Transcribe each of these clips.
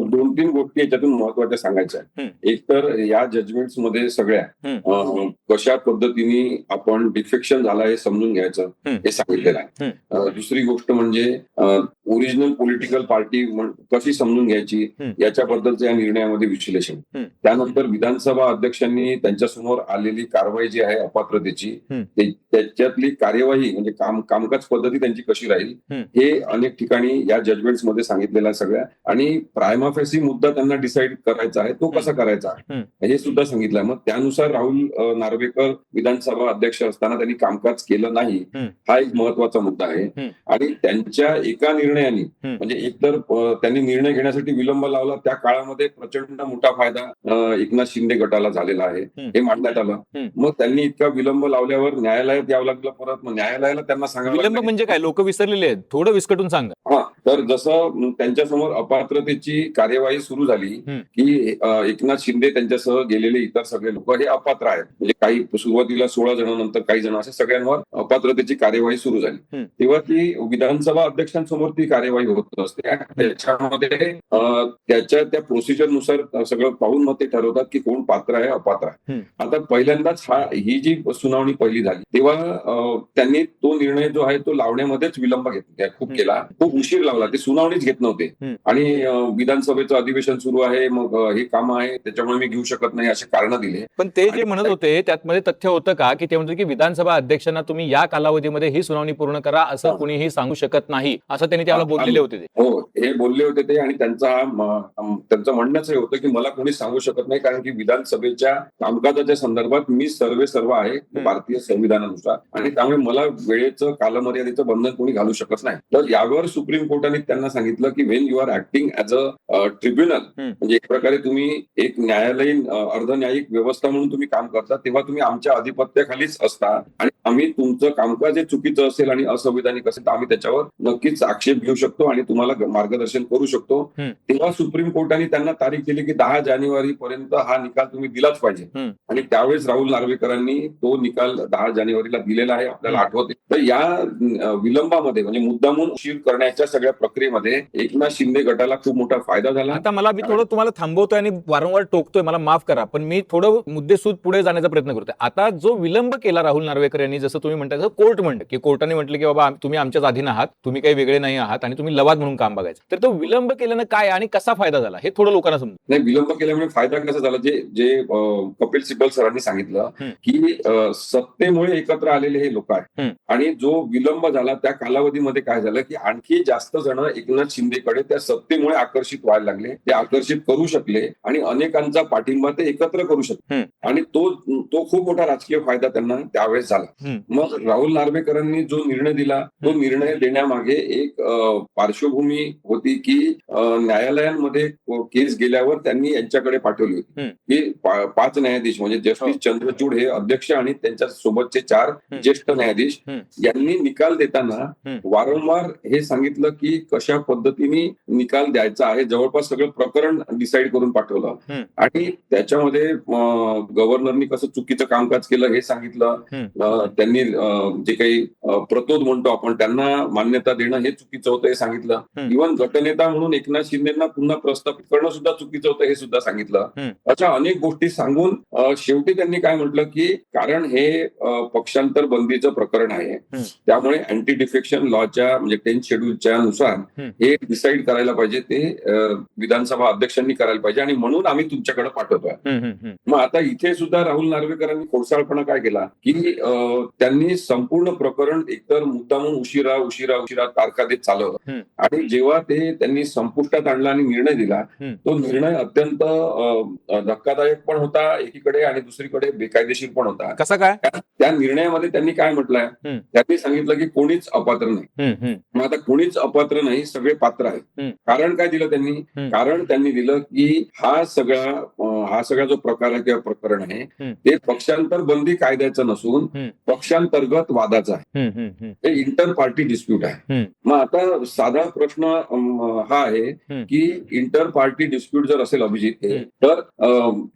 2-3 गोष्टी याच्यातून महत्वाच्या सांगायच्या आहेत. एक तर या जजमेंट्स मध्ये सगळ्या कशा पद्धतीने आपण डिफेक्शन झाला हे समजून घ्यायचं हे सांगितलेलं आहे. दुसरी गोष्ट म्हणजे ओरिजिनल पॉलिटिकल पार्टी कशी समजून घ्यायची याच्याबद्दलचं या निर्णयामध्ये विश्लेषण. त्यानंतर विधानसभा अध्यक्षांनी त्यांच्यासमोर आलेली कारवाई जी आहे अपात्रतेची त्याच्यातली कार्यवाही म्हणजे कामकाज पद्धती त्यांची कशी राहील हे अनेक ठिकाणी या जजमेंट्स मध्ये सांगितलेलं आहे सगळ्या. आणि प्रायमा फेसी मुद्दा त्यांना डिसाईड करायचा आहे तो कसा करायचा हे सुद्धा सांगितलंय. मग त्यानुसार राहुल नार्वेकर विधानसभा अध्यक्ष असताना त्यांनी कामकाज केलं नाही हा एक महत्वाचा मुद्दा आहे. आणि त्यांच्या एका निर्णयाने म्हणजे एकतर त्यांनी निर्णय घेण्यासाठी विलंब लावला, त्या काळामध्ये प्रचंड मोठा फायदा एकनाथ शिंदे गटाला झालेला आहे हे मांडण्यात आलं. मग त्यांनी इतका विलंब लावल्यावर न्यायालयात यावं लागलं. परत मग न्यायालयाला त्यांना सांगावं विलंब म्हणजे काय, लोक विसरलेले आहेत, थोडं विस्कटून सांगा. हा, तर जसं त्यांच्यासमोर अपात्रतेची कार्यवाही सुरू झाली की एकनाथ शिंदे त्यांच्यासह गेलेले इतर सगळे लोक हे अपात्र आहेत. म्हणजे काही सुरुवातीला 16 जण, नंतर काही जण, अशा सगळ्यांवर अपात्रतेची कार्यवाही सुरू झाली. तेव्हा ती विधानसभा अध्यक्षांसमोर ती कार्यवाही होत असते. त्याच्यामध्ये त्याच्या त्या प्रोसिजरनुसार सगळं पाहून मग ते ठरवतात की कोण पात्र आहे अपात्र आहे. आता पहिल्यांदाच ही जी सुनावणी पहिली झाली तेव्हा त्यांनी तो निर्णय जो आहे तो लावण्यामध्येच विलंब खूप केला, खूप उशीर लावला. ते सुनावणीच घेत नव्हते आणि विधानसभेचं अधिवेशन सुरू आहे, मग हे काम आहे त्याच्यामुळे मी घेऊ शकत नाही असे कारण दिले. पण ते जे म्हणत होते त्यामध्ये तथ्य होतं का की ते म्हणते की विधानसभा अध्यक्षांना तुम्ही या कालावधीमध्ये ही सुनावणी पूर्ण करा असं कुणीही सांगू शकत नाही असं त्यांनी त्याला बोललेले होते. हो, हे बोलले होते ते. आणि त्यांचं म्हणणंच हे होतं की मला कोणी सांगू शकत नाही कारण की विधानसभेच्या कामकाजाच्या संदर्भात मी सर्व आहे भारतीय संविधानानुसार आणि त्यामुळे मला वेळेचं कालमर्यादेचं बंधन कोणी घालू शकत नाही. तर यावर सुप्रीम कोर्टाने त्यांना सांगितलं की when you are acting as a tribunal, म्हणजे एक प्रकारे तुम्ही एक न्यायालयीन अर्धन्यायिक व्यवस्था म्हणून तुम्ही काम करता तेव्हा तुम्ही आमच्या अधिपत्याखालीच असता आणि आम्ही तुमचं कामकाज हे चुकीचं असेल आणि असंविधानिक असेल तर आम्ही त्याच्यावर नक्कीच आक्षेप घेऊ शकतो आणि तुम्हाला मार्गदर्शन करू शकतो. तेव्हा सुप्रीम कोर्टाने त्यांना तारीख दिली की 10 जानेवारी पर्यंत हा निकाल तुम्ही दिलाच पाहिजे. आणि त्यावेळेस राहुल नार्वेकरांनी तो निकाल 10 जानेवारीला दिलेला आहे, आपल्याला आठवते. तर या विलंबामध्ये म्हणजे मुद्दामून उशीर करण्याच्या सगळ्या प्रक्रियेमध्ये एकनाथ शिंदे गटाला खूप मोठा फायदा झाला. आता मी थोडं तुम्हाला थांबवतोय आणि वारंवार टोकतोय, मला माफ करा, पण मी थोडं मुद्देसूद पुढे जाण्याचा प्रयत्न करतोय. आता जो विलंब केला राहुल नार्वेकर यांनी, जसं तुम्ही म्हणताय कोर्ट म्हणतं की कोर्टाने म्हटलं की बाबा तुम्ही आमच्याच अधीन आहात, तुम्ही काही वेगळे नाही आहात आणि तुम्ही लवाद म्हणून काम बघायचं. तर तो विलंब केल्यानं काय आणि कसा फायदा झाला हे थोडं लोकांना समजून. नाही, विलंब केल्यामुळे फायदा कसा झाला, जे कपिल सिब्बल सरांनी सांगितलं की सत्तेमुळे एकत्र आलेले हे लोक आहेत आणि जो विलंब झाला त्या कालावधीमध्ये काय झालं की आणखी जास्त जण एकनाथ शिंदेकडे त्या सत्तेमुळे आकर्षित व्हायला लागले, ते आकर्षित करू शकले आणि अनेकांचा पाठिंबा ते एकत्र करू शकले आणि तो खूप मोठा राजकीय फायदा त्यांना त्यावेळेस झाला. मग राहुल नार्वेकरांनी जो निर्णय दिला तो निर्णय देण्यामागे एक पार्श्वभूमी होती की न्यायालयांमध्ये केस गेल्यावर त्यांनी यांच्याकडे पाठवली होती की 5 न्यायाधीश म्हणजे जस्टिस चंद्रचूड हे अध्यक्ष आणि त्यांच्या सोबतचे 4 ज्येष्ठ न्यायाधीश यांनी निकाल देताना वारंवार हे सांगितलं की कशा पद्धतीने निकाल द्यायचा आहे. जवळपास सगळं प्रकरण डिसाईड करून पाठवलं आणि त्याच्यामध्ये गव्हर्नरनी कसं चुकीचं कामकाज केलं हे सांगितलं. त्यांनी जे काही प्रतोद म्हणतो आपण त्यांना मान्यता देणं हे चुकीचं होतं हे सांगितलं. इव्हन गटनेता म्हणून एकनाथ शिंदेना पुन्हा प्रस्थापित करणं सुद्धा चुकीचं होतं हे सुद्धा सांगितलं. अशा अनेक गोष्टी सांगून शेवटी त्यांनी काय म्हटलं की कारण हे पक्षांतर बंदीचं प्रकरण आहे त्यामुळे अँटी डिफेक्शन लॉच्या म्हणजे 10th शेड्यूलच्या नुसार हे डिसाईड करायला पाहिजे, ते विधानसभा अध्यक्षांनी करायला पाहिजे आणि म्हणून आम्ही तुमच्याकडे पाठवतोय. मग आता इथे सुद्धा राहुल नार्वेकरांनी खोडसाळपणा काय केला की त्यांनी संपूर्ण प्रकरण एकतर मुद्दामून उशिरा तारखा देत चालवलं आणि जेव्हा त्यांनी संपुष्टात आणला आणि निर्णय दिला तो निर्णय अत्यंत धक्कादायक पण होता एकीकडे आणि दुसरीकडे बेकायदेशीर पण होता. कसा काय? त्या निर्णयामध्ये त्यांनी काय म्हटलंय, त्यांनी सांगितलं की कोणीच अपात्र नाही. मग आता कोणीच अपात्र नाही, सगळे पात्र आहेत. कारण काय दिलं त्यांनी? कारण त्यांनी दिलं की हा सगळा जो प्रकार आहे किंवा प्रकरण आहे ते पक्षांतर बंदी कायद्याचं नसून पक्षांतर्गत वादाचा आहे, ते इंटर पार्टी डिस्प्यूट आहे. मग आता साधा प्रश्न हा आहे की इंटर पार्टी डिस्प्यूट जर असेल अभिजित तर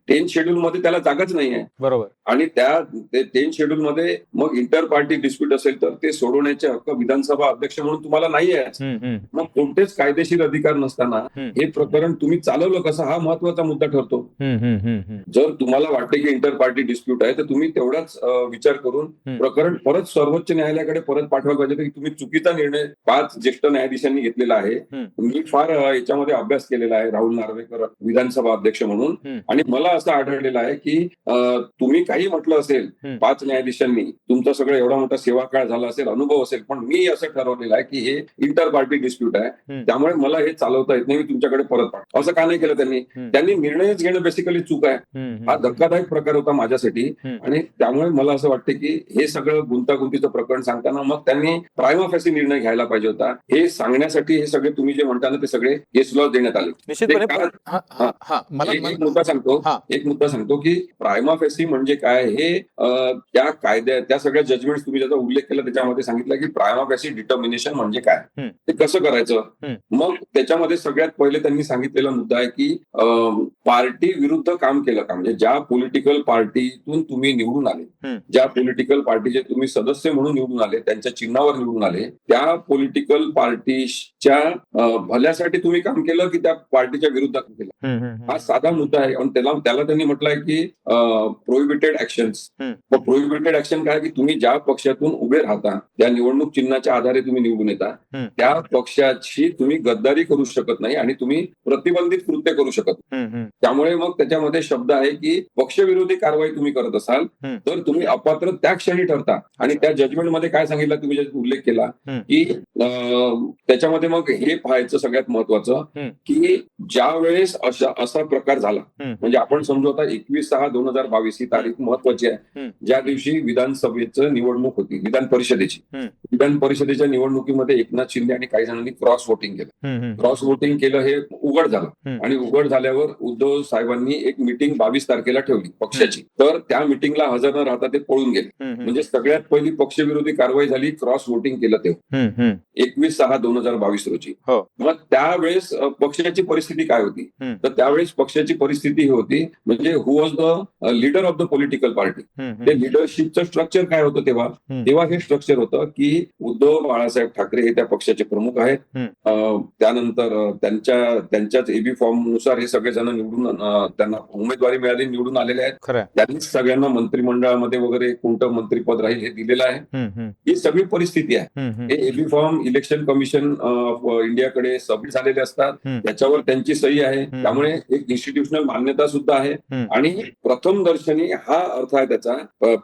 10th शेड्यूल मध्ये त्याला जागाच नाही आहे. बरोबर. आणि त्या 10th शेड्यूल मध्ये मग इंटर पार्टी डिस्प्यूट असेल तर ते सोडवण्याचे हक्क विधानसभा अध्यक्ष म्हणून तुम्हाला नाही आहे. मग कोणतेच कायदेशीर अधिकार नसताना हे प्रकरण तुम्ही चालवलं कसं हा महत्वाचा मुद्दा ठरतो. जर तुम्हाला वाटते की इंटर पार्टी डिस्प्यूट आहे तर तुम्ही तेवढाच विचार करून प्रकरण परत सर्वोच्च न्यायालयाकडे परत पाठवायला पाहिजे की तुम्ही चुकीचा निर्णय 5 ज्येष्ठ न्यायाधीशांनी घेतलेला आहे. मी फार याच्यामध्ये अभ्यास केलेला आहे राहुल नार्वेकर विधानसभा अध्यक्ष म्हणून, आणि मला असं आढळलेलं आहे की तुम्ही काही म्हटलं असेल 5 न्यायाधीशांनी, तुमचा सगळं एवढा मोठा सेवाकाळ झाला असेल, अनुभव असेल, पण मी असं ठरवलेलं आहे की हे इंटर पार्टी डिस्प्यूट आहे, त्यामुळे मला हे चालवता येत नाही, मी तुमच्याकडे परत पाठवतो. असं का नाही केलं त्यांनी निर्णयच घेणं बेसिकली चूक आहे. हा धक्कादायक प्रकार होता माझ्यासाठी, आणि त्यामुळे मला असं वाटतं की हे सगळं गुंतागुंतीचं प्रकरण सांगताना मग त्यांनी प्रायमा फेसी निर्णय घ्यायला पाहिजे होता. हे सांगण्यासाठी हे सगळे तुम्ही जे म्हणता ना ते सगळे केस लॉज देण्यात आले. एक मुद्दा सांगतो की प्रायमा फेसी म्हणजे काय हे त्या कायद्या त्या सगळ्या जजमेंट तुम्ही ज्याचा उल्लेख केला त्याच्यामध्ये सांगितलं की प्रायमा फेसी डिटर्मिनेशन म्हणजे काय, ते कसं करायचं. मग त्याच्यामध्ये सगळ्यात पहिले त्यांनी सांगितलेला मुद्दा आहे की पार्टी विरुद्ध काम केलं का, म्हणजे ज्या पॉलिटिकल पार्टीतून तुम्ही निवडून आले, ज्या पॉलिटिकल पार्टीचे तुम्ही सदस्य म्हणून निवडून आले, त्यांच्या चिन्हावर निवडून आले, त्या पॉलिटिकल पार्टीच्या भल्यासाठी तुम्ही काम केलं की त्या पार्टीच्या विरुद्ध काम केलं, हा साधा मुद्दा आहे. आणि त्याला त्यांनी म्हटलंय की प्रोहिबिटेड ऍक्शन्स. प्रोहिबिटेड ऍक्शन काय की तुम्ही ज्या पक्षातून उभे राहता, त्या निवडणूक चिन्हाच्या आधारे तुम्ही निवडून येता, त्या पक्षाची तुम्ही गद्दारी करू शकत नाही आणि तुम्ही प्रतिबंधित कृत्य करू शकत नाही. त्यामुळे मग त्याच्यामध्ये शब्द आहे की पक्षविरोधी कारवाई तुम्ही करत असाल तर तुम्ही अपात्र त्या क्षणी ठरता. आणि त्या जजमेंटमध्ये काय सांगितलं, तुम्ही ज्याचा उल्लेख केला की त्याच्यामध्ये मग हे पाहायचं सगळ्यात महत्वाचं की ज्या वेळेस असा प्रकार झाला, म्हणजे आपण समजू आता 21/6/2022 ही तारीख महत्वाची आहे, ज्या दिवशी विधानसभेचं निवडणूक होती, विधान परिषदेच्या निवडणुकीमध्ये एकनाथ शिंदे आणि काही जणांनी क्रॉस वोटिंग केलं. क्रॉस वोटिंग केलं हे उघड झालं, आणि उघड झाल्यावर उद्धव साहेबांनी एक मिटिंग 22 तारखेला ठेवली पक्षाची, तर त्या मिटिंगला हजर न राहता ते पळून गेले. म्हणजे सगळ्यात पहिली पक्षविरोधी कारवाई झाली क्रॉस वोटिंग केलं तेव्हा 21/6/2022 रोजी. मग त्यावेळेस पक्षाची परिस्थिती काय होती, तर त्यावेळेस पक्षाची परिस्थिती ही होती, म्हणजे who was the leader of the political party, ते लिडरशिपचं स्ट्रक्चर काय होतं तेव्हा हे स्ट्रक्चर होतं की उद्धव बाळासाहेब ठाकरे हे त्या पक्षाचे प्रमुख आहेत. त्यानंतर त्यांच्याच एबी फॉर्म नुसार हे सगळेजण निवडून त्यांना उमेदवारी मिळाली, निवडून आलेले आहेत. त्यांनीच सगळ्यांना मंत्रिमंडळामध्ये वगैरे कोणतं मंत्रिपद राहील हे दिलेलं आहे. ही सगळी परिस्थिती आहे. हे AB form election commission of इंडियाकडे सबमिट झालेले असतात, त्याच्यावर त्यांची सही आहे, त्यामुळे एक इन्स्टिट्यूशनल मान्यता सुद्धा आहे. आणि प्रथम दर्शनी हा अर्थ आहे त्याचा.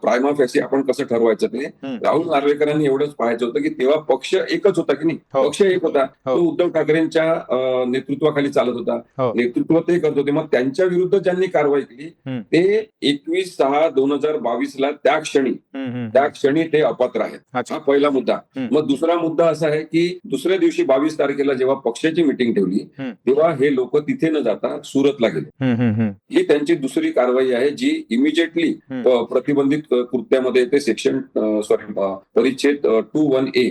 प्रायमा फेसी आपण कसं ठरवायचं ते राहुल नार्वेकरांनी एवढंच पाहायचं होतं की तेव्हा पक्ष एकच होता की नाही, पक्ष एक होता, तो उद्धव ठाकरेंच्या नेतृत्वाखाली चालत होता, नेतृत्व ते करत होते. मग त्यांच्या विरुद्ध ज्यांनी कारवाई केली ते 21/6/2022 त्या क्षणी ते अपात्र आहेत. हा पहिला मुद्दा. मग दुसरा मुद्दा असा आहे की दुसऱ्या दिवशी 22 तारखेला जेव्हा पक्षाची मिटिंग ठेवली तेव्हा हे लोक तिथे न जाता सुरतला गेले. ही त्यांची दुसरी कारवाई आहे जी इमिजिएटली प्रतिबंधित कृत्यामध्ये येते. परिच्छेद 2(1)A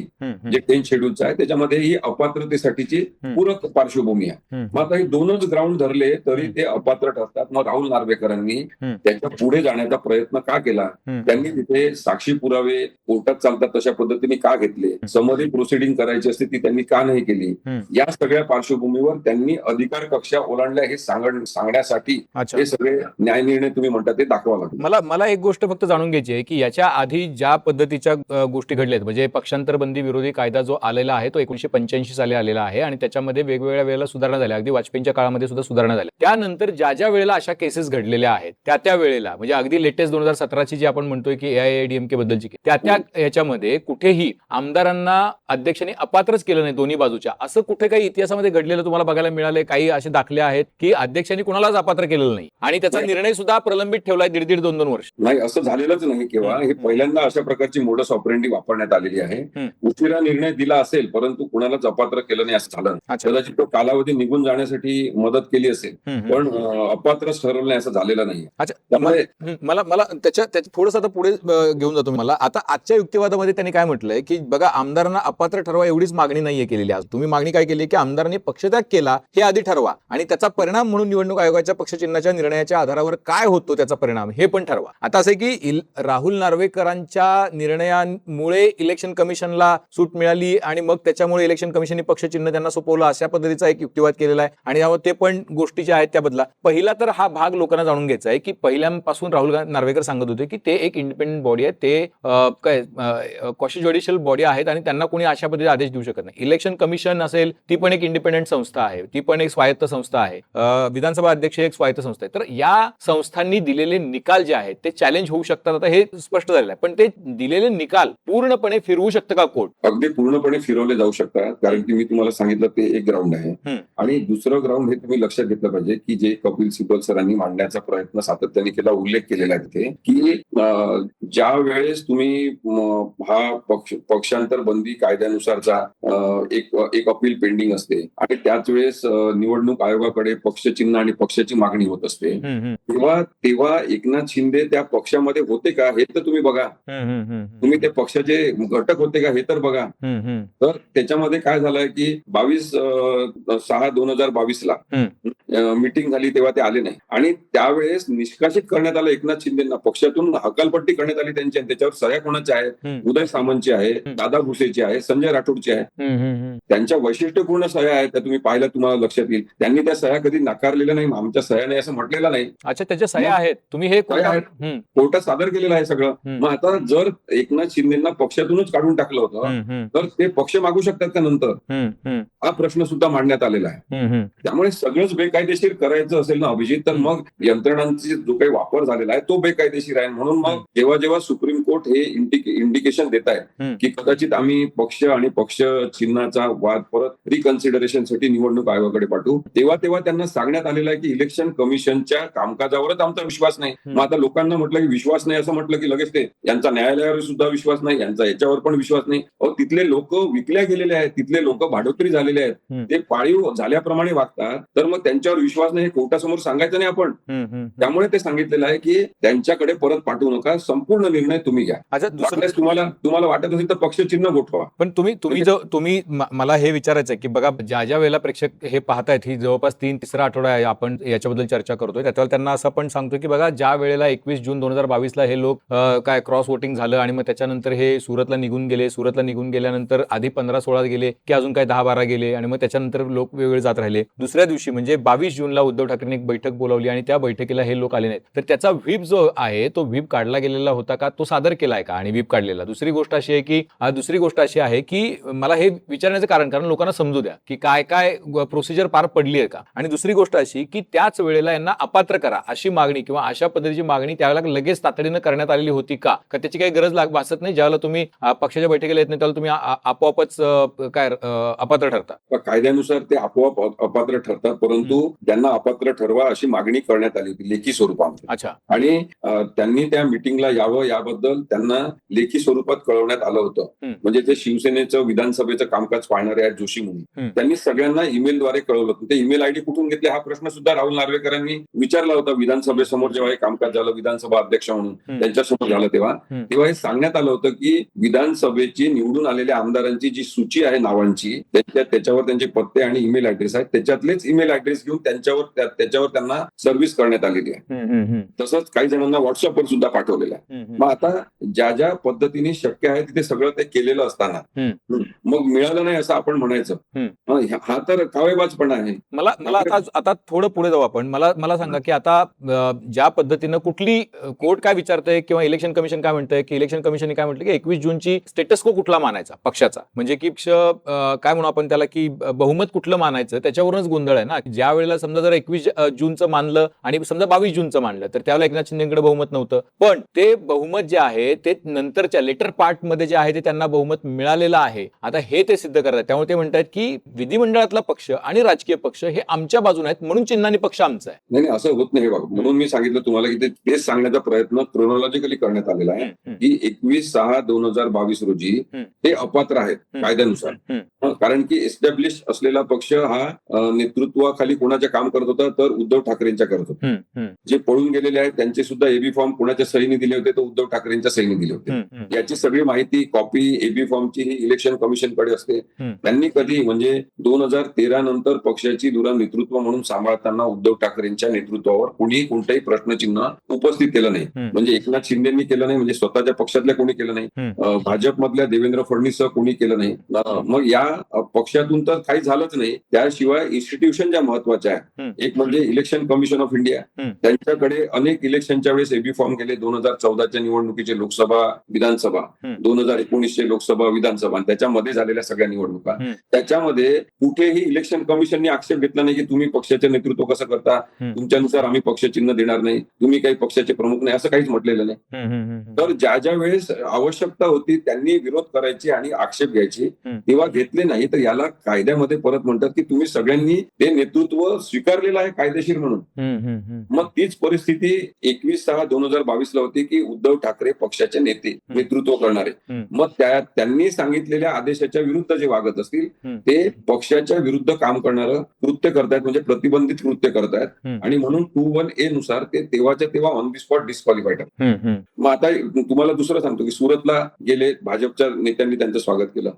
जे 10 शेड्यूलचं आहे त्याच्यामध्ये ही अपात्रतेसाठीची पूरक पार्श्वभूमी आहे. मग आता हे दोनच ग्राउंड धरले तरी ते अपात्र ठरतात. मग राहुल नार्वेकरांनी त्याच्या पुढे जाण्याचा प्रयत्न का केला, त्यांनी तिथे साक्षी पुरावे कोर्टात चालतात तशा पद्धतीने का घेतले, समरी प्रोसिडिंग करायची असते ती त्यांनी का नाही केली, या सगळ्या पार्श्वभूमीवर त्यांनी अधिकार कक्षा ओलांडल्या हे सांगण्यासाठी हे सगळे न्याय निर्णय तुम्ही म्हणता ते दाखवा लागले. मला एक गोष्ट फक्त जाणून घ्यायची आहे की याच्या आधी ज्या पद्धतीच्या गोष्टी घडल्यात, म्हणजे पक्षांतर बंदी विरोधी कायदा जो आलेला आहे तो 1985 साली आलेला आहे आणि त्याच्यामध्ये वेगवेगळ्या वेळेला सुधारणा झाल्या, अगदी वाजपेयींच्या काळामध्ये सुद्धा सुधारणा झाल्या. त्यानंतर ज्या वेळेला अशा केसेस घडलेल्या आहेत त्या वेळेला, म्हणजे अगदी लेटेस्ट 2017ची जी आपण म्हणतोय की AIADMK बद्दलची त्या याच्यामध्ये कुठेही आमदारांना अध्यक्षांनी अपात्रच केलं नाही दोन्ही बाजूच्या, असं कुठे काही इतिहासामध्ये घडलेलं तुम्हाला बघायला मिळालंय? काही असे दाखले आहेत की अध्यक्षांनी कुणालाच अपात्र केलेलं नाही आणि त्याचा निर्णय सुद्धा प्रलंबित ठेवलाय 1.5 2 वर्ष. नाही, असं झालेलंच नाही केव्हा. हे पहिल्यांदा अशा प्रकारची मोडस ऑपरेंडी वापरण्यात आलेली आहे. उशिरा निर्णय दिला असेल परंतु कुणालाच अपात्र केलं नाही असं झालं. कदाचित तो कालावधी निघून जाण्यासाठी मदत केली असेल पण अपात्रच ठरवलं नाही असं झालेलं नाही. त्यामुळे मला त्याच्या थोडंसं आता पुढे घेऊन जातो. मला आता आजच्या युक्तिवादामध्ये त्यांनी काय म्हटलंय की बघा, आमदारांना अपात्र ठरवा एवढीच मागणी नाहीये केलेली. आज तुम्ही मागणी काय केली की आमदारांनी पक्षत्याग केला हे आधी ठरवा आणि त्याचा परिणाम म्हणून निवडणूक आयोगाच्या पक्षचिन्हाच्या निर्णयाच्या आधारावर काय होतो त्याचा परिणाम हे पण ठरवा. आता असं की राहुल नार्वेकरांच्या निर्णयामुळे इलेक्शन कमिशनला सूट मिळाली आणि मग त्याच्यामुळे इलेक्शन कमिशनने पक्षचिन्ह त्यांना सोपवलं, अशा पद्धतीचा एक युक्तिवाद केलेला आहे आणि त्यामुळे ते पण गोष्टी ज्या आहेत त्या बदला. पहिला तर हा भाग लोकांना जाणून घ्यायचा आहे की पहिल्यापासून राहुल नार्वेकर सांगत होते की ते एक इंडिपेंडंट बॉडी आहे, ते काय क्वाशी ज्युडिशियल बॉडी आहेत आणि त्यांना कोणी अशा पद्धतीने आदेश देऊ शकत नाही. इलेक्शन कमिशन असेल ती पण एक इंडिपेंडंट संस्था आहे, ती पण एक स्वायत्त संस्था आहे, विधानसभा अध्यक्ष एक स्वायत्त संस्था आहे. तर या संस्थांनी दिलेले निकाल जे आहेत ते चॅलेंज होऊ शकतात, आता हे स्पष्ट झालेलं आहे. पण ते दिलेले निकाल पूर्णपणे फिरवू शकतं का कोर्ट? अगदी पूर्णपणे फिरवले जाऊ शकतात, कारण की मी तुम्हाला सांगितलं ते एक ग्राउंड आहे. आणि दुसरं ग्राउंड हे तुम्ही लक्षात घेतलं पाहिजे की जे कपिल सिब्बल सरांनी मांडण्याचा प्रयत्न सातत्याने केला, उल्लेख केलेला आहे तिथे की ज्या वेळेस तुम्ही हा पक्षांतर बंदी कायद्यानुसारचा एक अपील पेंडिंग असते आणि त्याच वेळेस निवडणूक आयोगाकडे पक्षचिन्ह आणि पक्षाची मागणी होत असते, तेव्हा एकनाथ शिंदे त्या पक्षामध्ये होते का हे तर तुम्ही बघा. तुम्ही ते पक्षाचे घटक होते का हे तर बघा. तर त्याच्यामध्ये काय झालंय की 22/6/2022 ला मीटिंग झाली तेव्हा ते आले नाही आणि त्यावेळेस निष्कासित करण्यात आलं एकनाथ शिंदेना, पक्षातून हकालपट्टी करण्यात आली त्यांची. त्याच्यावर सह्या कोणाच्या आहेत? उदय सामंतची आहे, दादा भुसेची आहे, संजय राठोडची आहे. त्यांच्या वैशिष्ट्यपूर्ण सह्या आहेत, त्या तुम्ही पाहिल्या तुम्हाला लक्षात येईल. त्यांनी त्या सह्या कधी नाकारलेल्या नाही, आमच्या सह्या नाही असं म्हटलेलं नाही. अच्छा, त्याच्या सह्या आहेत, तुम्ही हे कोर्टात सादर केलेलं आहे सगळं. मग आता जर एकनाथ शिंदेना पक्षातूनच काढून टाकलं होतं तर ते पक्ष मागू शकतात का नंतर? हा प्रश्न सुद्धा मांडण्यात आलेला आहे. त्यामुळे सगळंच बेकायदेशीर करायचं असेल ना अभिजित, तर मग यंत्रणांचा जो काही वापर झालेला आहे तो बेकायदेशीर आहे. म्हणून मग जेव्हा सुप्रीम कोर्ट हे इंडिकेशन देत आहे की कदाचित आम्ही पक्ष आणि पक्ष चिन्हाचा वाद परत रिकन्सिडरेशनसाठी निवडणूक आयोगाकडे पाठवू, तेव्हा त्यांना सांगण्यात आलेलं आहे की इलेक्शन कमिशनच्या कामकाजावरच आमचा विश्वास नाही. मग आता लोकांना म्हटलं की विश्वास नाही असं म्हटलं की लगेच ते यांचा न्यायालयावर सुद्धा विश्वास नाही, यांचा याच्यावर पण विश्वास नाही. तिथले लोक विकल्या गेलेले आहेत, तिथले लोक भाडोत्री झालेले आहेत, ते पाळीव झाल्याप्रमाणे वागतात, तर मग त्यांच्यावर विश्वास नाही हे कोर्टासमोर सांगायचं नाही आपण. त्यामुळे ते सांगितलेलं आहे की त्यांच्याकडे परत पाठवू नका, संपूर्ण निर्णय तुम्ही घ्या. तुम्हाला वाटत असेल तर पक्ष चिन्ह गोठवा. पण तुम्ही मला हे विचारायचं आहे की बघा, ज्या वेळेला प्रेक्षक हे पाहतायत, ही जवळपास तिसरा आठवडा आहे आपण याच्याबद्दल चर्चा करतोय, त्यावेळेला त्यांना असं पण सांगतोय की बघा, ज्या वेळेला 21 जून 2022 ला हे लोक काय क्रॉस वोटिंग झालं आणि मग त्याच्यानंतर हे सुरतला निघून गेल्यानंतर आधी 15-16 गेले की अजून काय 10-12 गेले आणि मग त्याच्यानंतर लोक वेगवेगळे जात राहिले. दुसऱ्या दिवशी म्हणजे 22 जूनला उद्धव ठाकरेंनी एक बैठक बोलावली आणि त्या बैठकीला हे लोक आले नाहीत. तर त्याचा व्हीप जो आहे तो व्हीप काढला गेलेला होता का, तो सादर केलाय का आणि व्हीप काढलेला? दुसरी गोष्ट अशी आहे की मला हे विचारण्याचं कारण लोकांना समजू द्या की काय काय प्रोसिजर पार पडली आहे का. आणि दुसरी गोष्ट अशी की त्याच वेळेला यांना अपात्र करा अशी मागणी किंवा अशा पद्धतीची मागणी त्यावेळेला लगेच तातडीनं करण्यात आलेली होती का त्याची काही गरज भासत नाही? ज्यावेळेला तुम्ही पक्षाच्या बैठकीला येत नाही त्यावेळेला तुम्ही आपोआपच काय अपात्र ठरता? कायद्यानुसार ते आपोआप अपात्र ठरतात, परंतु त्यांना अपात्र ठरवा अशी मागणी करण्यात आली होती लेखी स्वरूपात. अच्छा. आणि त्यांनी त्या मिटिंगला यावं याबद्दल त्यांना लेखी स्वरूपात कळवण्यात आलं होतं. म्हणजे ते शिवसेनेचं विधानसभेचं कामकाज पाहणारे आहेत जोशी म्हणून, त्यांनी सगळ्यांना ईमेलद्वारे कळवलं होतं. ते ईमेल आयडी कुठून घेतले हा प्रश्न सुद्धा राहुल नार्वेकरांनी विचारला होता विधानसभेसमोर. जेव्हा हे कामकाज झालं विधानसभा अध्यक्ष म्हणून त्यांच्यासमोर झालं तेव्हा हे सांगण्यात आलं होतं की विधानसभेची निवडून आलेल्या आमदारांची जी सूची आहे नावांची, त्याच्यावर त्यांचे पत्ते आणि ईमेल ऍड्रेस आहेत, त्याच्यातलेच ईमेल ऍड्रेस घेऊन त्याच्यावर त्यांना सर्व्हिस करण्यात आलेली आहे. तसंच काही जणांना व्हॉट्सअपवर सुद्धा पाठवलेलं आहे. मग आता ज्या पद्धतीने शक्य आहे तिथे सगळं ते केलेलं असताना मग मिळालं नाही असं आपण म्हणायचं, हा तर कावेबाजपणा आहे. मला आता थोडं पुढे जाऊ आपण. मला सांगा की आता ज्या पद्धतीनं कुठली कोर्ट काय विचारतंय किंवा इलेक्शन कमिशन काय म्हणतंय की इलेक्शन कमिशनने काय म्हटलं की 21 जूनची स्टेटस को कुठला मानायचा पक्षाचा, म्हणजे की काय म्हणू आपण त्याला की बहुमत कुठलं मानायचं, त्याच्यावरूनच गोंधळ आहे ना. ज्या वेळेला समजा जर 21 जूनचं मानलं आणि समजा 22 जूनचं मानलं तर त्यावेळेला एकनाथ शिंदेकडे बहुमत नव्हतं, पण ते बहुमत जे आहे ते नंतरच्या लेटर पार्ट मध्ये जे आहे ते त्यांना बहुमत मिळालेलं आहे. आता हे ते सिद्ध करतात. त्यामुळे ते म्हणतात की विधिमंडळातला पक्ष आणि राजकीय पक्ष हे आमच्या बाजूने आहेत म्हणून चिन्हाने पक्ष आमचा आहे. नाही असं होत नाही बाबा. म्हणून मी सांगितलं तुम्हाला की तेच सांगण्याचा प्रयत्न क्रोनॉलॉजिकली करण्यात आलेला आहे की 21/6/2022 रोजी हे अपात्र आहेत कायद्यानुसार. कारण की एस्टॅब्लिश असलेला पक्ष हा नेतृत्वाखाली कोणाच्या काम करत होता तर उद्धव ठाकरेंच्या करत होता. जे पळून गेलेले आहेत त्यांचे सुद्धा एबी फॉर्म कोणाच्या सहीने दिले होते तर उद्धव ठाकरेंच्या त्यांच्या सहीने दिले होते. याची सगळी माहिती कॉपी एबी फॉर्मची ही इलेक्शन कमिशनकडे असते. त्यांनी कधी म्हणजे 2013 नंतर पक्षाची धुरा नेतृत्व म्हणून सांभाळताना उद्धव ठाकरेंच्या नेतृत्वावर कोणीही कोणतंही प्रश्नचिन्ह उपस्थित केलं नाही. म्हणजे एकनाथ शिंदेनी केलं नाही, म्हणजे स्वतःच्या पक्षातल्या कोणी केलं नाही, भाजपमधल्या देवेंद्र फडणवीस कोणी केलं नाही. मग या पक्षातून तर काही झालंच नाही. त्याशिवाय इन्स्टिट्यूशन ज्या महत्वाच्या आहेत, एक म्हणजे इलेक्शन कमिशन ऑफ इंडिया, त्यांच्याकडे अनेक इलेक्शनच्या वेळेस एबी फॉर्म गेले. 2014च्या निवडणुकीचे लोकसभा विधानसभा, 2019चे लोकसभा विधानसभा, त्याच्यामध्ये झालेल्या सगळ्या निवडणुका, त्याच्यामध्ये कुठेही इलेक्शन कमिशनने आक्षेप घेतला नाही की तुम्ही पक्षाचे नेतृत्व कसं करता, तुमच्यानुसार आम्ही पक्ष चिन्ह देणार नाही, तुम्ही काही पक्षाचे प्रमुख नाही, असं काहीच म्हटलेलं नाही. तर ज्या ज्या वेळेस आवश्यकता होती त्यांनी विरोध करायची आणि आक्षेप घ्यायची, तेव्हा घेतले नाही. तर याला कायद्यामध्ये परत म्हणतात की तुम्ही सगळ्यांनी ते नेतृत्व स्वीकारलेलं आहे कायदेशीर म्हणून. मग तीच परिस्थिती 21/6/2022 ला होती की उद्धव ठाकरे पक्षाचे नेतृत्व करणारे, मग त्यांनी सांगितलेल्या आदेशाच्या विरुद्ध जे वागत असतील ते पक्षाच्या विरुद्ध काम करणारं कृत्य करतायत, म्हणजे प्रतिबंधित कृत्य करतायत. आणि म्हणून 21A नुसार ते तेव्हाच्या तेव्हा ऑन दी स्पॉट डिस्क्वालिफाईड. मग आता तुम्हाला दुसरं सांगतो की सुरतला गेले, भाजपच्या नेत्यांनी त्यांचं स्वागत केलं.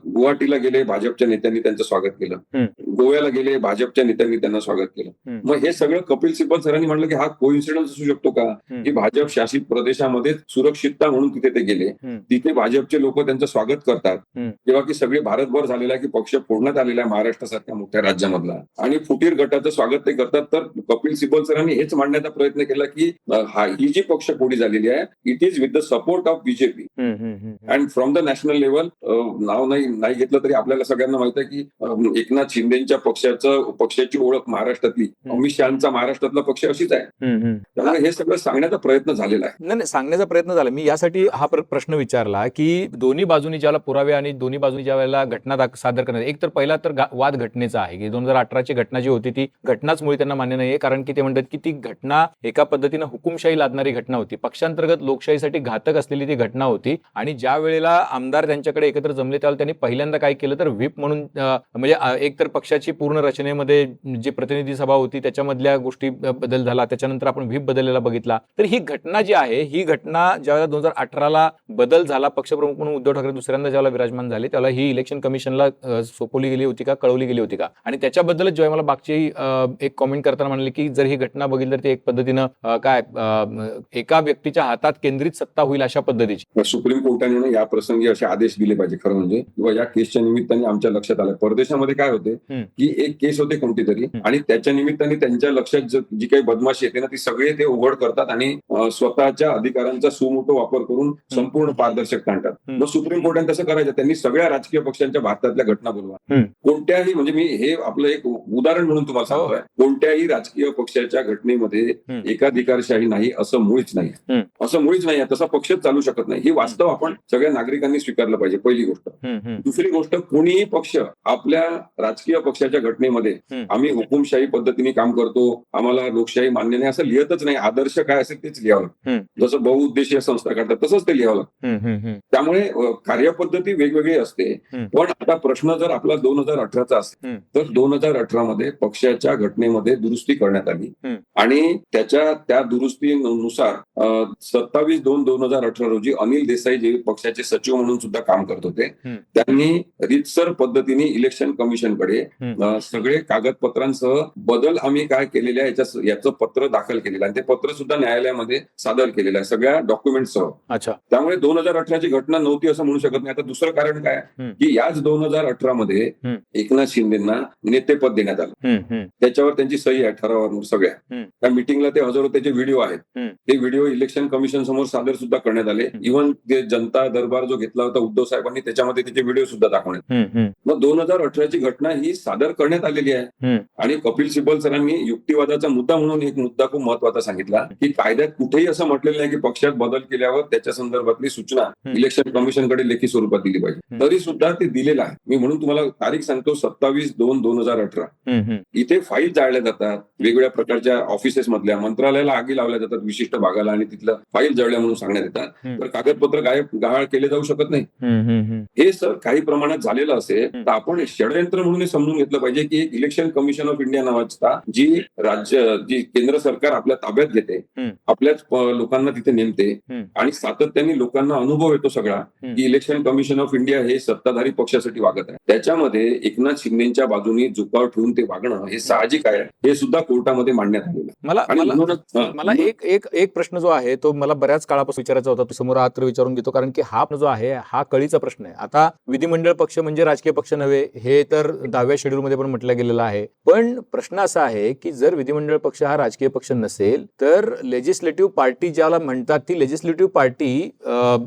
गुवाहाटीला गेले, भाजपच्या नेत्यांनी त्यांचं स्वागत केलं. गोव्याला गेले, भाजपच्या नेत्यांनी त्यांना स्वागत केलं. मग हे सगळं कपिल सिब्बल सरांनी म्हटलं की हा कोइन्सिडन्स असू शकतो का की भाजप शासित प्रदेशामध्ये सुरक्षितता म्हणून तिथे ते गेले, तिथे भाजपचे लोक त्यांचं स्वागत करतात, तेव्हा की सगळे भारतभर झालेला आहे की पक्ष फोडण्यात आलेला आहे महाराष्ट्रासारख्या मोठ्या राज्यामधला, आणि फुटीर गटाचं स्वागत ते करतात. तर कपिल सिब्बल सरांनी हेच मांडण्याचा प्रयत्न केला की ही जी पक्ष फोडी झालेली आहे it is with the support of BJP and from the national level. नाव नाही घेतलं तरी आपल्याला सगळ्यांना माहित आहे की एकनाथ शिंदेच्या पक्षाची ओळख महाराष्ट्रातली, अमित शहाचा महाराष्ट्रातला पक्ष अशीच आहे. त्यामुळे हे सगळं सांगण्याचा प्रयत्न झालेला आहे. नाही, सांगण्याचा प्रयत्न झाला. मी यासाठी हा प्रश्न विचारला की दोन्ही बाजूनी ज्याला पुरावे आणि दोन्ही बाजूनी ज्या वेळेला घटना सादर करण्यात, एक तर पहिला तर वाद घटनेचा आहे की 2018ची घटना जी होती ती घटनाच मुळे त्यांना मान्य नाहीये, कारण की ते म्हणतात की ती घटना एका पद्धतीनं हुकुमशाही लादणारी घटना होती, पक्षांतर्गत लोकशाहीसाठी घातक असलेली ती घटना होती. आणि ज्या वेळेला आमदार त्यांच्याकडे एकत्र जमले त्यावेळेला त्यांनी पहिल्यांदा काय केलं तर व्हीप म्हणून, म्हणजे एक तर पक्षाची पूर्ण रचनेमध्ये जी प्रतिनिधी सभा होती त्याच्यामधल्या गोष्टी बदल झाला, त्याच्यानंतर आपण व्हीप बदललेला बघितला. तर ही घटना जी आहे, ही घटना ज्यावेळेला 2018ला बदल झाला, पक्षप्रमुख म्हणून उद्धव ठाकरे दुसऱ्यांदा ज्यावेळेला विराजमान झाले त्यावेळेला ही इलेक्शन कमिशनला सोपवली गेली होती का, कळवली गेली होती का? आणि त्याच्याबद्दलच जेव्हा मला मागची एक कॉमेंट करताना म्हणाले की जर ही घटना बघितली तर ती एक पद्धतीनं काय एका व्यक्तीच्या हातात केंद्रित सत्ता होईल अशा पद्धतीची. सुप्रीम कोर्टाने या प्रसंगी असे आदेश दिले पाहिजे खरं म्हणजे, किंवा या केसच्या निमित्ताने आमच्या लक्षात आलं परदेशामध्ये काय होते की एक केस होते कोणती तरी, आणि त्याच्या निमित्ताने त्यांच्या लक्षात जी काही बदमाशी येते ना ती सगळे ते उघड करतात आणि स्वतःच्या अधिकारांचा सुमोठो वापर करून संपूर्ण पारदर्शकता आणतात. मग सुप्रीम कोर्टाने तसं करायचं, त्यांनी सगळ्या राजकीय पक्षांच्या भारतातल्या घटना बोलवा. कोणत्याही, म्हणजे मी हे आपलं एक उदाहरण म्हणून तुम्हाला सांगतोय, कोणत्याही राजकीय पक्षाच्या घटनेमध्ये एकाधिकारशाही नाही असं मुळीच नाही, असं मुळीच नाही, तसा पक्षच चालू शकत नाही. हे वास्तव आपण सगळ्या नागरिकांनी स्वीकारलं पाहिजे, पहिली गोष्ट. दुसरी गोष्ट, कोणीही पक्ष आपल्या राजकीय पक्षाच्या घटनेमध्ये आम्ही हुकुमशाही पद्धतीने काम करतो, आम्हाला लोकशाही मान्य नाही असं लिहितच नाही. आदर्श काय असेल तेच लिहावं, जसं बहुउद्देशीय संस्था करतात तसंच ते लिहावं लागतं. त्यामुळे कार्यपद्धती वेगवेगळी असते. पण आता प्रश्न जर आपला 2018चा असेल तर 2018 मध्ये पक्षाच्या घटनेमध्ये दुरुस्ती करण्यात आली आणि त्या दुरुस्तीनुसार 27/2/2018 रोजी अनिल देसाई जे पक्षाचे सचिव म्हणून सुद्धा काम करत होते, त्यांनी रीतसर पद्धतीने इलेक्शन कमिशनकडे सगळे कागदपत्रांसह बदल आम्ही काय केलेले आहे याचं पत्र दाखल केलेलं आहे, ते पत्र सुद्धा न्यायालयामध्ये सादर केलेलं आहे सगळ्या डॉक्युमेंटसह. अच्छा, त्यामुळे 2018ची घटना नव्हती असं म्हणू शकत नाही. आता दुसरं कारण काय की याच 2018 मध्ये एकनाथ शिंदेना नेतेपद देण्यात आलं, त्याच्यावर त्यांची सही आहे ठरावावर सगळ्या. त्या मिटिंगला ते हजर होते, व्हिडिओ आहेत, ते व्हिडिओ इलेक्शन कमिशन समोर सादर सुद्धा करण्यात आले. इव्हन ते जनता दरबार जो घेतला होता उद्धव साहेबांनी त्याच्यामध्ये त्याचे व्हिडिओ सुद्धा दाखवण्यात. मग 2018ची घटना ही सादर करण्यात आलेली आहे. आणि कपिल सिब्बल सरांनी युक्तिवादाचा मुद्दा म्हणून एक मुद्दा खूप महत्वाचा सांगितला की कायद्यात कुठेही असं म्हटलेलं नाही की पक्षात बदल केल्यावर त्याच्या संदर्भातली सूचना इलेक्शन कमिशनकडे लेखी स्वरूपात दिली पाहिजे, तरी सुद्धा ते दिलेलं आहे. मी म्हणून तुम्हाला तारीख सांगतो, 27/2/2018 इथे फाईल जाळल्या जातात, वेगवेगळ्या प्रकारच्या ऑफिसेस मधल्या मंत्रालयाला आगी लावल्या जातात विशिष्ट भागाला, आणि तिथलं फाईल जळल्या म्हणून सांगण्यात येतात. तर कागदपत्र गहाळ केले जाऊ शकत नाही. हे सर काही प्रमाणात झालेलं असेल तर आपण षडयंत्र म्हणून समजून घेतलं पाहिजे की इलेक्शन कमिशन ऑफ इंडिया नावाचा जी केंद्र सरकार आपल्या ताब्यात घेते, आपल्याच लोकांना तिथे नेमते, होते आणि सातत्याने लोकांना अनुभव येतो सगळा की इलेक्शन कमिशन ऑफ इंडिया हे सत्ताधारी पक्षासाठी वागत आहे. त्याच्यामध्ये एकनाथ शिंदेच्या बाजूने झुकाव ठेवून ते वागणं हे साहजिक आहे, हे सुद्धा कोर्टामध्ये मांडण्यात आलेलं आहे. मला आणि मला म्हणूनच मला एक प्रश्न जो आहे तो मला बऱ्याच काळापासून विचारायचा होता, तो समोर आहात तर विचारून घेतो, कारण की हा जो आहे हा कळीचा प्रश्न आहे. आता विधिमंडळ पक्ष म्हणजे राजकीय पक्ष नव्हे, हे तर 10व्या शेड्यूलमध्ये पण म्हटलं गेलेलं आहे. पण प्रश्न असा आहे की जर विधिमंडळ पक्ष हा राजकीय पक्ष नसेल तर लेजिस्लेटिव्ह पार्टी ज्याला म्हणतात ती लेजिस्लेटिव्ह पार्टी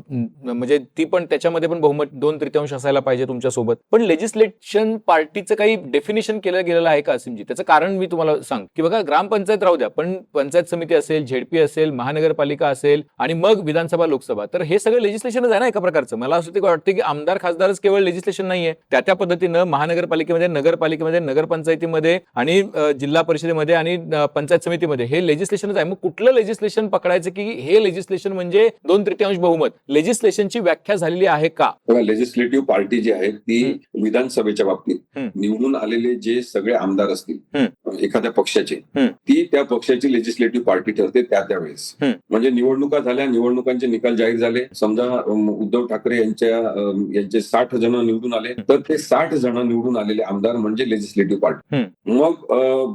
म्हणजे ती पण त्याच्यामध्ये पण बहुमत 2/3 असायला पाहिजे तुमच्या सोबत. पण लेजिस्लेशन पार्टीचं काही डेफिनेशन केलं गेलेलं आहे का असीमजी? त्याचं कारण मी तुम्हाला सांग की बघा, ग्रामपंचायत राहू द्या, पण पंचायत समिती असेल, झेडपी असेल, महानगरपालिका असेल आणि मग विधानसभा, लोकसभा, तर हे सगळं लेजिस्लेशनच आहे ना एका प्रकारचं. मला असं वाटतं की आमदार खासदारच केवळ लेजिस्लेशन नाहीये, त्या पद्धतीनं महानगरपालिकेमध्ये, नगरपालिकेमध्ये, नगरपंचायतीमध्ये आणि जिल्हा परिषदेमध्ये आणि पंचायत समितीमध्ये हे लेजिस्लेशनच आहे. मग कुठलं लेजिस्लेशन पकडायचं की हे लेजिस्लेशन म्हणजे 2/3 बहुमत? लेजिस्लेशनची व्याख्या झालेली आहे का? लेजिस्लेटिव्ह पार्टी जी आहे ती विधानसभेच्या बाबतीत निवडून आलेले जे सगळे आमदार असतील एखाद्या पक्षाचे, ती त्या पक्षाची लेजिस्लेटिव्ह पार्टी ठरते त्यावेळेस. म्हणजे निवडणुका झाल्या, निवडणुकांचे निकाल जाहीर झाले, समजा उद्धव ठाकरे यांचे 60 जण निवडून आले, तर ते 60 जण निवडून आलेले आमदार म्हणजे लेजिस्लेटिव्ह पार्टी. मग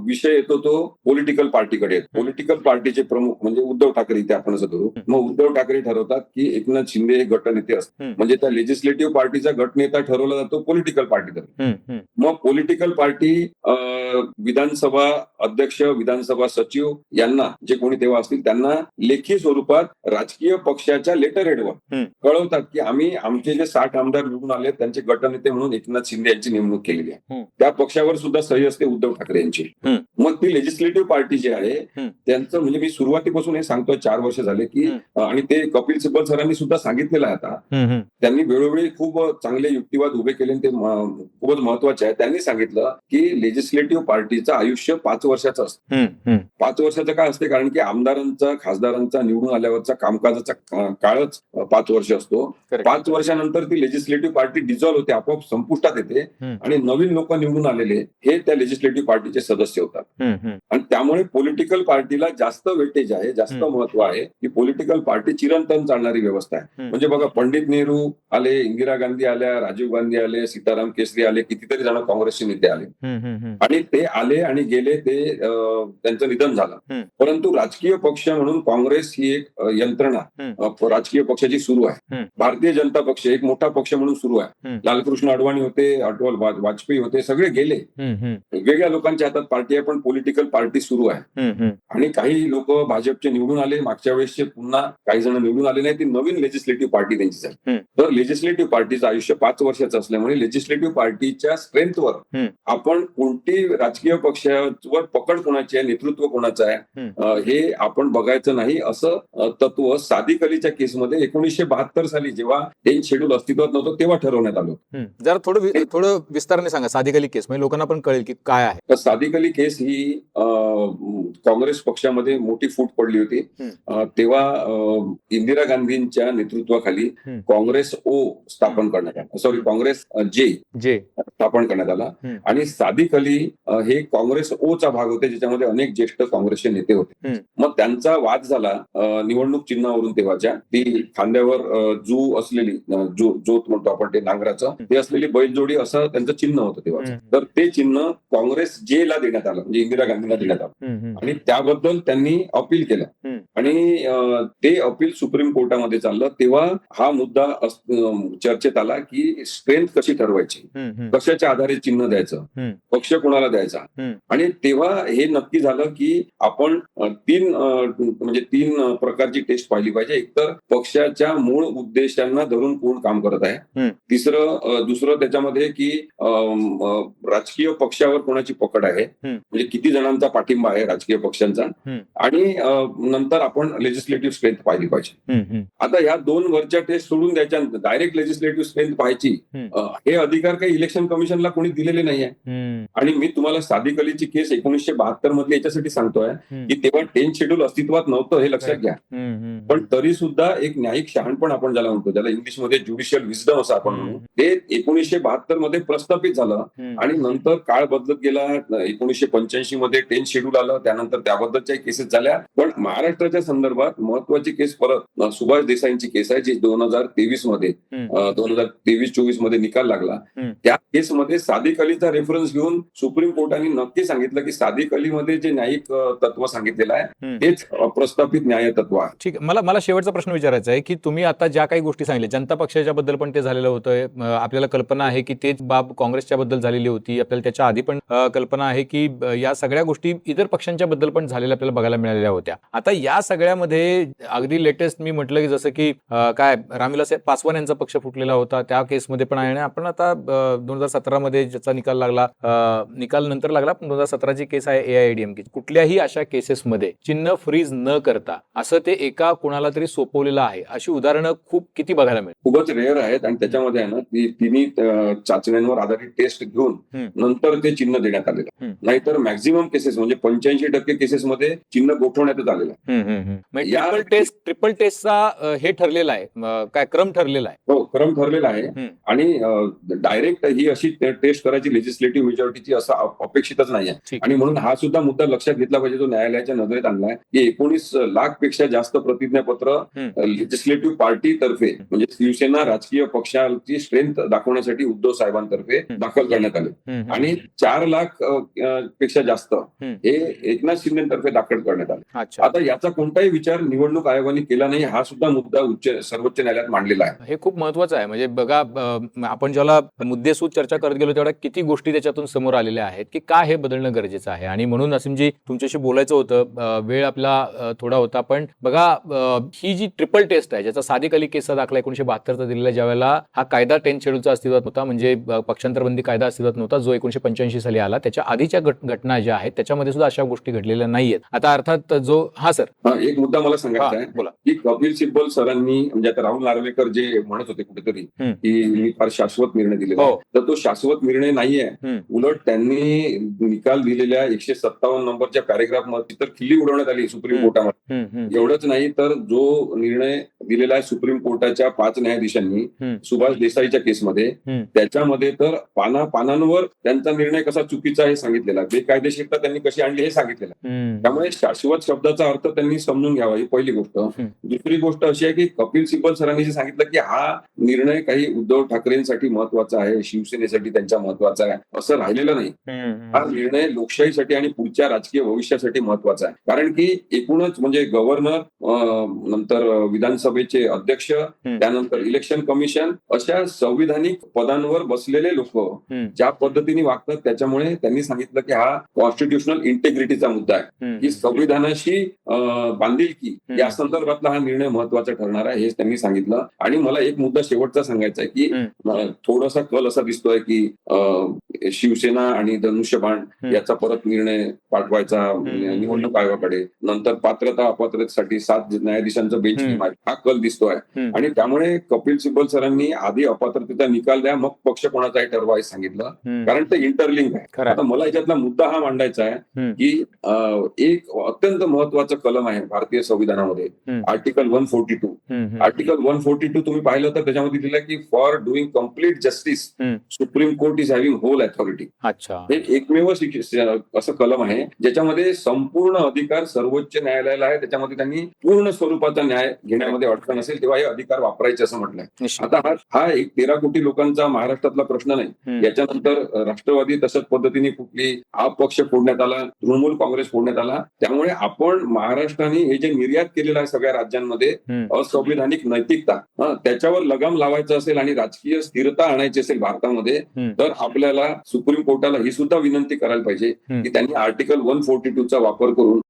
विषय येतो तो पॉलिटिकल पार्टीकडे. पॉलिटिकल पार्टीचे प्रमुख म्हणजे उद्धव ठाकरे, इथे आपण असं करू, मग उद्धव ठाकरे ठरवतात की एकनाथ शिंदे हे गटनेते असतात, म्हणजे त्या लेजिस्लेटिव्ह पार्टीचा गटनेता ठरवला जातो पॉलिटिकल पार्टीतर्फे. मग पॉलिटिकल पार्टी विधानसभा अध्यक्ष, विधानसभा सचिव यांना, जे कोणी तेव्हा असतील, त्यांना लेखी स्वरूपात राजकीय पक्षाच्या लेटर हेडवर कळवतात की आम्ही आमचे जे 60 आमदार निवडून आले त्यांचे गटनेते म्हणून एकनाथ शिंदे यांची नेमणूक केलेली आहे. त्या पक्षावर सुद्धा सही असते उद्धव ठाकरे यांची. मग ती लेजिस्लेटिव्ह पार्टी जी आहे त्यांचं, म्हणजे मी सुरुवातीपासून हे सांगतोय, 4 वर्ष झाले की, आणि ते कपिल सिब्बल सरांनी सुद्धा सांगितलेलं आहे. आता त्यांनी वेळोवेळी खूप चांगले युक्तिवाद उभे केले, ते खूपच महत्वाचे आहे. त्यांनी सांगितलं की लेजिस्लेटिव्ह पार्टीचं आयुष्य 5 वर्षाचं असतं. 5 वर्षाचं काय असते, कारण की आमदारांचा, खासदारांचा निवडून आल्यावरचा कामकाजाचा काळच 5 वर्ष असतो. 5 वर्षानंतर ती लेजिस्लेटिव्ह पार्टी डिझॉल्व्ह होते, आपोआप संपुष्टात येते आणि नवीन लोक निवडून आलेले हे त्या लेजिस्लेटिव्ह पार्टीचे सदस्य होतात. आणि त्यामुळे पॉलिटिकल पार्टीला जास्त वेटेज आहे, जास्त महत्व आहे. की पॉलिटिकल पार्टी चिरंतन चालणारी व्यवस्था आहे. म्हणजे बघा, पंडित नेहरू आले, इंदिरा गांधी आल्या, राजीव गांधी आले, सीताराम केसरी आले, कितीतरी जण काँग्रेसचे नेते आले आणि ते आले आणि गेले, ते त्यांचं निधन झालं. परंतु राजकीय पक्ष म्हणून काँग्रेस ही एक यंत्रणा राजकीय पक्षाची सुरू आहे. भारतीय जनता पक्ष एक मोठा पक्ष म्हणून सुरू आहे. लालकृष्ण अडवाणी होते, अटल वाजपेयी होते, सगळे गेले. वेगवेगळ्या लोकांच्या हातात पार्टी आहे, पण पॉलिटिकल पार्टी सुरू आहे. आणि काही लोक भाजपचे निवडून आले, मागच्या वेळेसचे पुन्हा काही जण निवडून आले नाही, ती नवीन लेजिस्लेटिव्ह पार्टी त्यांची झाली. तर लेजिस्लेटिव्ह पार्टीचं आयुष्य 5 वर्षाचं असल्यामुळे लेजिस्लेटिव्ह पार्टीच्या स्ट्रेंथवर आपण कोणती राजकीय पक्षावर पकड कोणाची आहे, नेतृत्व कोणाचं आहे, हे आपण बघायचं नाही, असं तत्व सादिक अलीच्या केसमध्ये 1972 साली जेव्हा 10 शेड्यूल अस्तित्वात नव्हतं तेव्हा ठरवण्यात आलं. जरा थोडं विस्ताराने सांगा सादिक अली केस, म्हणजे लोकांना पण कळेल की काय आहे. तर सादिक अली केस ही काँग्रेस पक्षामध्ये मोठी फूट पडली होती. तेव्हा इंदिरा गांधींच्या नेतृत्वाखाली काँग्रेस ओ स्थापन करण्यात आला, सॉरी काँग्रेस जे स्थापन करण्यात आला. आणि सादिक अली हे काँग्रेस ओ चा भाग होते, ज्याच्यामध्ये अनेक ज्येष्ठ काँग्रेसचे नेते होते. मग त्यांचा वाद झाला निवडणूक चिन्हावरून. तेव्हाच्या ती खांद्यावर जू असलेली, जोत म्हणतो आपण, ते नांगराचं ते असलेली बैलजोडी असं त्यांचं चिन्ह होतं तेव्हा. तर ते चिन्ह काँग्रेस जे ला देण्यात आलं, म्हणजे इंदिरा गांधींना देण्यात आलं. आणि त्याबद्दल त्यांनी अपील केलं आणि ते अपील सुप्रीम कोर्टामध्ये चाललं. तेव्हा हा मुद्दा चर्चेत आला की स्ट्रेंथ कशी ठरवायची, कशाच्या आधारे चिन्ह द्यायचं, पक्ष कोणाला द्यायचा. आणि तेव्हा हे नक्की झालं की आपण 3 प्रकारची टेस्ट पाहिली पाहिजे. एकतर पक्षाच्या मूळ उद्देशांना धरून कोण काम करत आहे, दुसरं त्याच्यामध्ये की राजकीय पक्षावर कोणाची पकड आहे, म्हणजे किती जणांचा पाठिंबा आहे राजकीय पक्षांचा, आणि नंतर आपण लेजिस्लेटिव्ह स्ट्रेंथ पाहिली पाहिजे. आता ह्या 2 वरच्या टेस्ट सोडून द्यायच्या, डायरेक्ट लेजिस्लेटिव्ह स्ट्रेंथ पाहायची, हे अधिकार काही इलेक्शन कमिशनला कोणी दिलेले नाहीये. आणि मी तुम्हाला सादिक अलीची केस 1972 मधली याच्यासाठी सांगतोय की तेव्हा 10 शेड्यूल अस्तित्वात नव्हतं, हे लक्षात घ्या. पण तरी सुद्धा एक न्यायिक शहाणपण आपण ज्याला म्हणतो, ज्याला इंग्लिशमध्ये ज्युडिशियल विजडम असं आपण म्हणू, ते 1972 मध्ये प्रस्थापित झालं. आणि नंतर काळ बदलत गेला. 1985 मध्ये 10 शेड्यूल आलं, त्यानंतर त्याबद्दलच्या केसेस झाल्या. पण महाराष्ट्राच्या केंद्राच्या संदर्भात महत्वाची केस परत सुभाष देसाईंची केस आहे, जी 2023 मध्ये 2023-24 मध्ये निकाल लागला. त्या केसमध्ये सादिक अलीचा रेफरन्स घेऊन सुप्रीम कोर्टाने नक्की सांगितलं की सादिक अलीमध्ये जे न्यायिक तत्व सांगितलेलं आहे तेच प्रस्थापित न्याय तत्व आहे. ठीक आहे. मला शेवटचा प्रश्न विचारायचा आहे की तुम्ही आता ज्या काही गोष्टी सांगितल्या, जनता पक्षाच्या बद्दल पण ते झालेलं होतं, आपल्याला कल्पना आहे की तेच बाब काँग्रेसच्या बद्दल झालेली होती, आपल्याला त्याच्या आधी पण कल्पना आहे की या सगळ्या गोष्टी इतर पक्षांच्या बद्दल पण झालेल्या आपल्याला बघायला मिळालेल्या होत्या. आता या सगळ्यामध्ये अगदी लेटेस्ट मी म्हटलं की जसं की काय रामविलास पासवान यांचा पक्ष फुटलेला होता, त्या केसमध्ये पण आहे. आणि आपण आता 2017 मध्ये ज्याचा निकाल लागला, निकाल नंतर लागला, पण 2017ची केस आहे AIADMK. कुठल्याही अशा केसेसमध्ये चिन्ह फ्रीज न करता असं ते एका कुणाला तरी सोपवलेलं आहे, अशी उदाहरणं किती बघायला मिळेल? खूपच रेअर आहेत. आणि त्याच्यामध्ये आहे ना तिन्ही चाचण्यांवर आधारित टेस्ट घेऊन नंतर ते चिन्ह देण्यात आलेलं. नाहीतर मॅक्झिमम केसेस म्हणजे 85% केसेसमध्ये चिन्ह गोठवण्यातच आलेलं आहे. ट्रिपल टेस्टचा हे ठरलेला आहे, काय क्रम ठरलेला आहे? हो, क्रम ठरलेला आहे. आणि डायरेक्ट ही अशी टेस्ट करायची लेजिस्लेटिव्ह मेजॉरिटीची असं अपेक्षितच नाही आहे. आणि म्हणून हा सुद्धा मुद्दा लक्षात घेतला पाहिजे, जो न्यायालयाच्या नजरेत आणलाय की 19 लाख पेक्षा जास्त प्रतिज्ञापत्र लेजिस्लेटिव्ह पार्टी तर्फे म्हणजे शिवसेना राजकीय पक्षाची स्ट्रेंथ दाखवण्यासाठी उद्धव साहेबांतर्फे दाखल करण्यात आले. आणि 4 लाख पेक्षा जास्त हे एकनाथ शिंदेतर्फे दाखल करण्यात आले. आता याचा कोणताही विचार निवडणूक आयोगाने केला नाही, हा सुद्धा मुद्दा सर्वोच्च न्यायालयात मांडलेला आहे. हे खूप महत्वाचं आहे. म्हणजे बघा, आपण ज्याला मुद्देसूद चर्चा करत गेलो तेवढ्या किती गोष्टी त्याच्यातून समोर आलेल्या आहेत की का हे बदलणं गरजेचं आहे. आणि म्हणून असीमजी तुमच्याशी बोलायचं होतं, वेळ आपला थोडा होता, पण बघा ही जी ट्रिपल टेस्ट आहे, ज्याचा सादिक अली केसचा दाखला 1972चा दिलेला, ज्यावेळेला हा कायदा 10 शेड्यूलचा अस्तित्वात होता, म्हणजे पक्षांतरबंदी कायदा अस्तित्वात नव्हता, जो 1985 साली आला, त्याच्या आधीच्या घटना ज्या आहेत त्याच्यामध्ये सुद्धा अशा गोष्टी घडलेल्या नाहीयेत. आता अर्थात जो एक मुद्दा मला सांगायचा आहे बोला की कपिल सिब्बल सरांनी म्हणजे आता राहुल नार्वेकर जे म्हणत होते कुठेतरी की मी फार शाश्वत निर्णय दिलेला, तर तो शाश्वत निर्णय नाहीये. उलट त्यांनी निकाल दिलेल्या 157 नंबरच्या पॅरेग्राफ मध्ये तर खिल्ली उडवण्यात आली सुप्रीम कोर्टामध्ये. एवढंच नाही तर जो निर्णय दिलेला आहे सुप्रीम कोर्टाच्या 5 न्यायाधीशांनी सुभाष देसाईच्या केसमध्ये, त्याच्यामध्ये तर पानांवर त्यांचा निर्णय कसा चुकीचा हे सांगितलेला, बेकायदेशीरता त्यांनी कशी आणली हे सांगितलेलं. त्यामुळे शाश्वत शब्दाचा अर्थ त्यांनी समजून घ्यावा, ही पहिली गोष्ट. दुसरी गोष्ट अशी आहे की कपिल सिब्बल सरांनी जे सांगितलं की हा निर्णय काही उद्धव ठाकरेंसाठी महत्वाचा आहे, शिवसेनेसाठी त्यांच्या महत्वाचा आहे, असं राहिलेलं नाही. हा निर्णय लोकशाहीसाठी आणि पुढच्या राजकीय भविष्यासाठी महत्वाचा आहे. कारण की एकूणच म्हणजे गव्हर्नर, नंतर विधानसभेचे अध्यक्ष, त्यानंतर इलेक्शन कमिशन, अशा संविधानिक पदांवर बसलेले लोक ज्या पद्धतीने वागतात, त्याच्यामुळे त्यांनी सांगितलं की हा कॉन्स्टिट्युशनल इंटेग्रिटीचा मुद्दा आहे, की संविधानाशी बांधिलकी या संदर्भातला हा निर्णय महत्वाचा ठरणार आहे, हेच त्यांनी सांगितलं. आणि मला एक मुद्दा शेवटचा सांगायचा आहे की थोडासा कल असा दिसतोय की शिवसेना आणि धनुष्यबाण याचा परत निर्णय पाठवायचा निवडणूक आयोगाकडे, नंतर पात्रता अपात्रतेसाठी 7 न्यायाधीशांचा बेंच हा कल दिसतोय. आणि त्यामुळे कपिल सिब्बल सरांनी आधी अपात्रतेचा निकाल द्या, मग पक्ष कोणाचाही ठरवा हे सांगितलं, कारण ते इंटरलिंक आहे. आता मला याच्यातला मुद्दा हा मांडायचा आहे की एक अत्यंत महत्वाचं कलम आहे भारतीय संविधानामध्ये, आर्टिकल 142. आर्टिकल 142 तुम्ही पाहिलं तर त्याच्यामध्ये दिलं की for doing complete justice supreme court is having whole authority. हे एकमेव असं कलम आहे ज्याच्यामध्ये संपूर्ण अधिकार सर्वोच्च न्यायालयाला आहे. त्याच्यामध्ये त्यांनी पूर्ण स्वरूपाचा न्याय घेण्यामध्ये अडचण असेल तेव्हा हे अधिकार वापरायचे असं म्हटलंय. आता हा एक 13 कोटी लोकांचा महाराष्ट्रातला प्रश्न नाही. याच्यानंतर राष्ट्रवादी तशाच पद्धतीने कुठली अपक्ष फोडण्यात आला, तृणमूल काँग्रेस फोडण्यात आला. त्यामुळे आपण महाराष्ट्राने हे जे निर्यात केलेलं आहे सगळ्या राज्यांमध्ये असंविधानिक नैतिकता, त्याच्यावर लगाम लावायचं असेल आणि राजकीय स्थिरता आणायची असेल भारतामध्ये, तर आपल्याला सुप्रीम कोर्टाला ही सुद्धा विनंती करायला पाहिजे की त्यांनी आर्टिकल 142 चा वापर करून